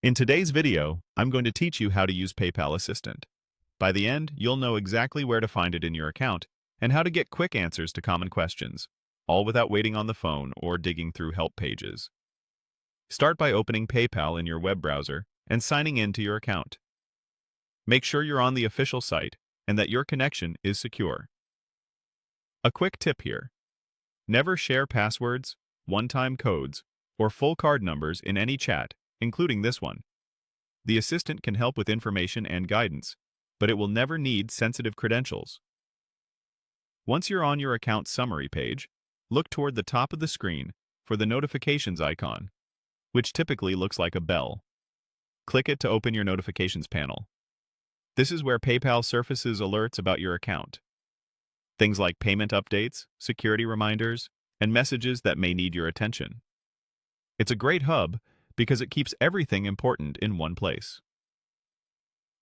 In today's video, I'm going to teach you how to use PayPal Assistant. By the end, you'll know exactly where to find it in your account and how to get quick answers to common questions, all without waiting on the phone or digging through help pages. Start by opening PayPal in your web browser and signing in to your account. Make sure you're on the official site and that your connection is secure. A quick tip here: never share passwords, one-time codes, or full card numbers in any chat, including this one. The assistant can help with information and guidance, but it will never need sensitive credentials. Once you're on your account summary page, look toward the top of the screen for the notifications icon, which typically looks like a bell. Click it to open your notifications panel. This is where PayPal surfaces alerts about your account. Things like payment updates, security reminders, and messages that may need your attention. It's a great hub because it keeps everything important in one place.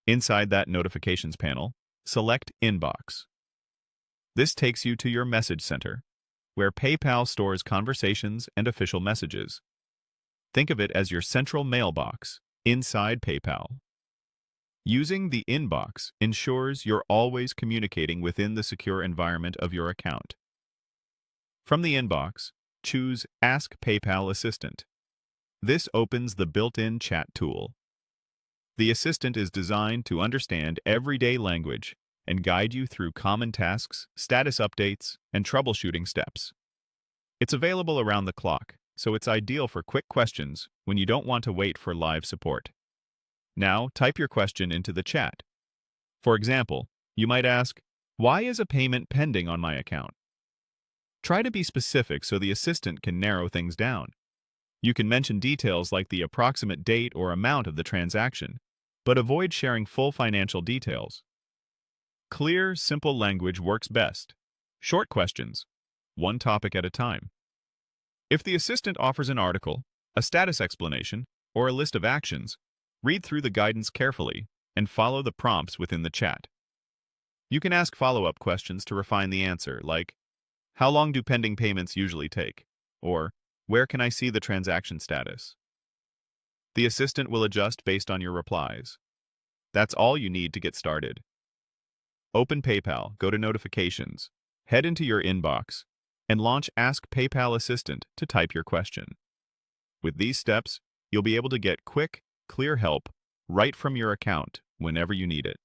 Inside that notifications panel, select Inbox. This takes you to your message center, where PayPal stores conversations and official messages. Think of it as your central mailbox inside PayPal. Using the inbox ensures you're always communicating within the secure environment of your account. From the inbox, choose Ask PayPal Assistant. This opens the built-in chat tool. The assistant is designed to understand everyday language and guide you through common tasks, status updates, and troubleshooting steps. It's available around the clock, so it's ideal for quick questions when you don't want to wait for live support. Now, type your question into the chat. For example, you might ask, "Why is a payment pending on my account?" Try to be specific so the assistant can narrow things down. You can mention details like the approximate date or amount of the transaction, but avoid sharing full financial details. Clear, simple language works best. Short questions, one topic at a time. If the assistant offers an article, a status explanation, or a list of actions, read through the guidance carefully and follow the prompts within the chat. You can ask follow-up questions to refine the answer, like, "How long do pending payments usually take?" Or, "Where can I see the transaction status?" The assistant will adjust based on your replies. That's all you need to get started. Open PayPal, go to Notifications, head into your inbox, and launch Ask PayPal Assistant to type your question. With these steps, you'll be able to get quick, clear help right from your account whenever you need it.